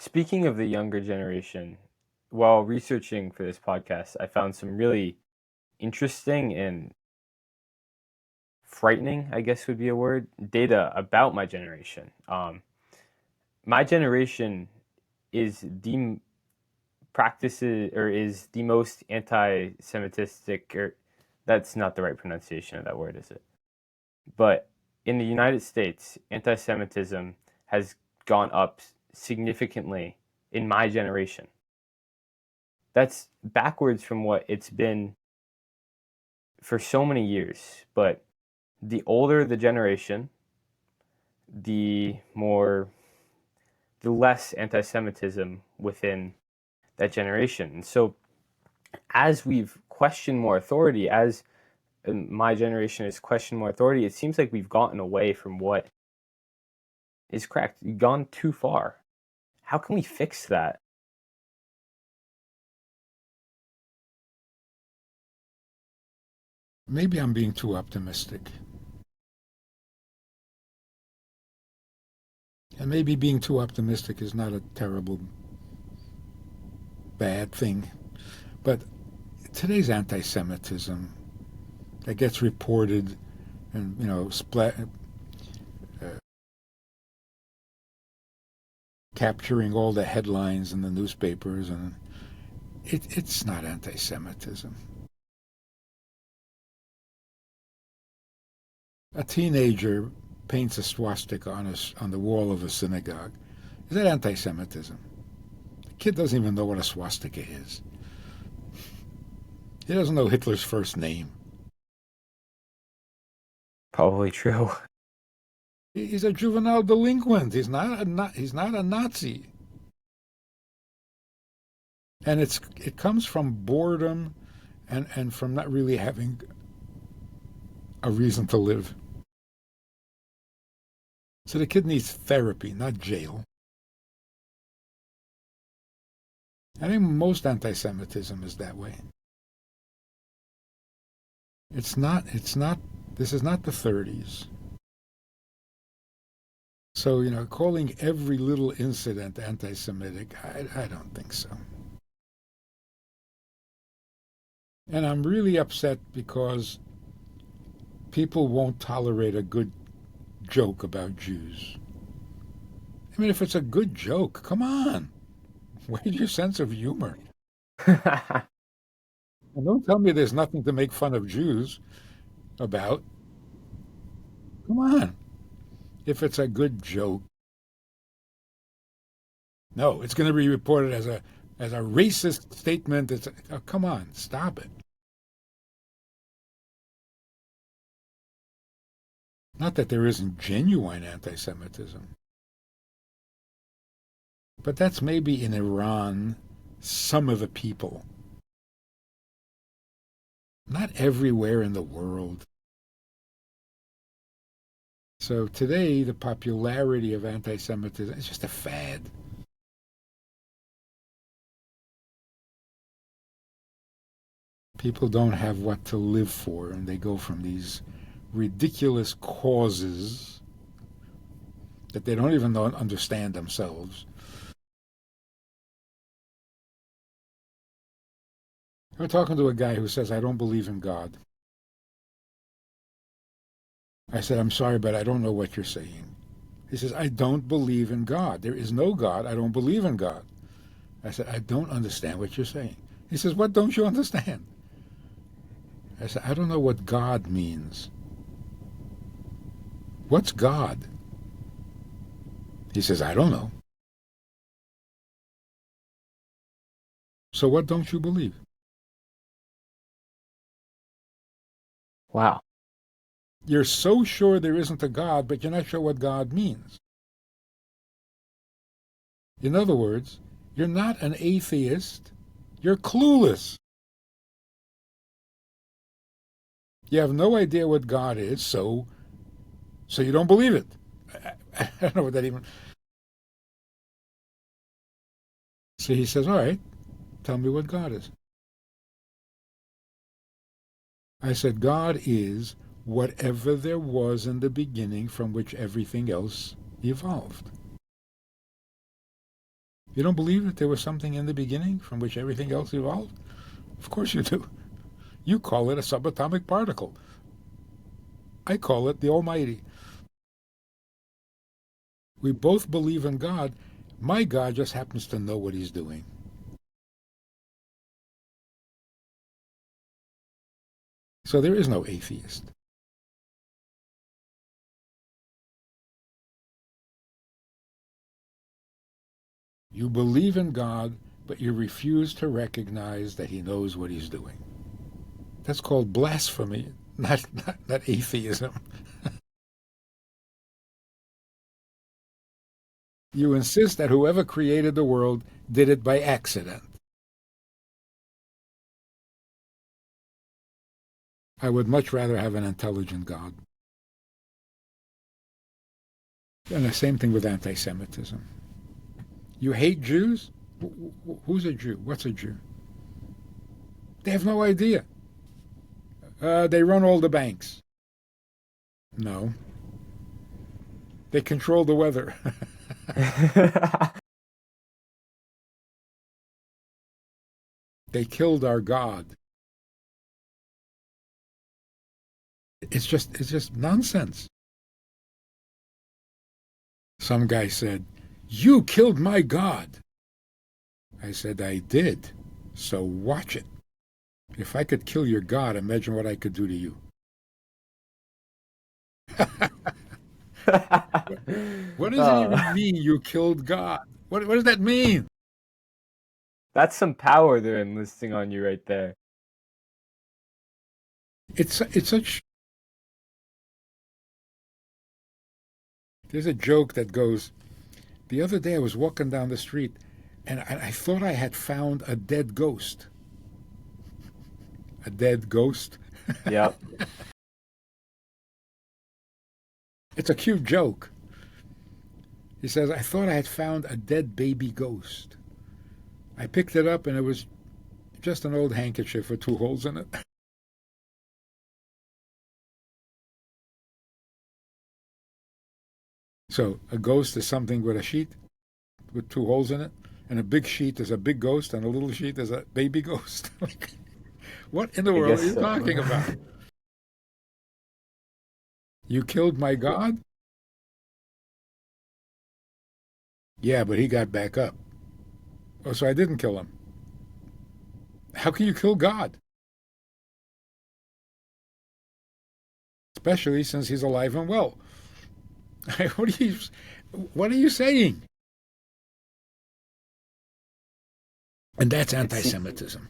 Speaking of the younger generation, while researching for this podcast, I found some really interesting and frightening, I guess would be a word, data about my generation. My generation is the practices or is the most anti-Semitistic, or that's not the right pronunciation of that word, is it? But in the United States, anti-Semitism has gone up significantly in my generation. That's backwards from what it's been for so many years. But the older the generation, the more, the less anti Semitism within that generation. And so, as we've questioned more authority, as my generation has questioned more authority, it seems like we've gotten away from what is correct. We've gone too far. How can we fix that? Maybe I'm being too optimistic. And maybe being too optimistic is not a terrible, bad thing. But today's anti-Semitism that gets reported and, capturing all the headlines in the newspapers, and it's not anti-Semitism. A teenager paints a swastika on the wall of a synagogue. Is that anti-Semitism? The kid doesn't even know what a swastika is. He doesn't know Hitler's first name. Probably true. He's a juvenile delinquent. He's not a Nazi. And it comes from boredom and from not really having a reason to live. So the kid needs therapy, not jail. I think most anti-Semitism is that way. This is not the 30s. So, calling every little incident anti-Semitic, I don't think so. And I'm really upset because people won't tolerate a good joke about Jews. I mean, if it's a good joke, come on. Where's your sense of humor? And don't tell me there's nothing to make fun of Jews about. Come on. If it's a good joke. No, it's going to be reported as a racist statement. Come on, stop it. Not that there isn't genuine anti-Semitism. But that's maybe in Iran, some of the people. Not everywhere in the world. So today, the popularity of anti-Semitism is just a fad. People don't have what to live for, and they go from these ridiculous causes that they don't even understand themselves. I'm talking to a guy who says, I don't believe in God. I said, I'm sorry, but I don't know what you're saying. He says, I don't believe in God. There is no God. I don't believe in God. I said, I don't understand what you're saying. He says, what don't you understand? I said, I don't know what God means. What's God? He says, I don't know. So what don't you believe? Wow. You're so sure there isn't a God, but you're not sure what God means. In other words, you're not an atheist, you're clueless. You have no idea what God is, so you don't believe it. I don't know what that even... So he says, all right, tell me what God is. I said, God is whatever there was in the beginning from which everything else evolved. You don't believe that there was something in the beginning from which everything else evolved? Of course you do. You call it a subatomic particle. I call it the Almighty. We both believe in God. My God just happens to know what he's doing. So there is no atheist. You believe in God, but you refuse to recognize that he knows what he's doing. That's called blasphemy, not atheism. You insist that whoever created the world did it by accident. I would much rather have an intelligent God. And the same thing with anti-Semitism. You hate Jews? Who's a Jew? What's a Jew? They have no idea. They run all the banks. No. They control the weather. They killed our God. It's just nonsense. Some guy said, "You killed my God." I said, "I did. So watch it. If I could kill your God, imagine what I could do to you." What does it even mean, you killed God? What does that mean? That's some power they're enlisting on you right there. It's such. There's a joke that goes, the other day I was walking down the street and I thought I had found a dead ghost. A dead ghost? Yep. It's a cute joke. He says, I thought I had found a dead baby ghost. I picked it up and it was just an old handkerchief with 2 holes in it. So a ghost is something with a sheet with 2 holes in it, and a big sheet is a big ghost, and a little sheet is a baby ghost. What in the I world guess are you so. talking about? You killed my God? Yeah, but he got back up. Oh, so I didn't kill him. How can you kill God? Especially since he's alive and well. What are you saying? And that's It's anti-Semitism.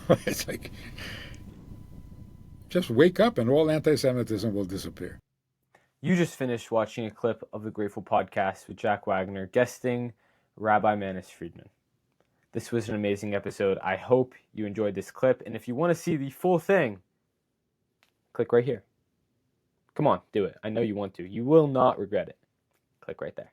It's like, just wake up and all anti-Semitism will disappear. You just finished watching a clip of the Grateful Podcast with Jack Wagoner guesting Rabbi Manis Friedman. This was an amazing episode. I hope you enjoyed this clip, and if you want to see the full thing, click right here. Come on, do it. I know you want to. You will not regret it. Click right there.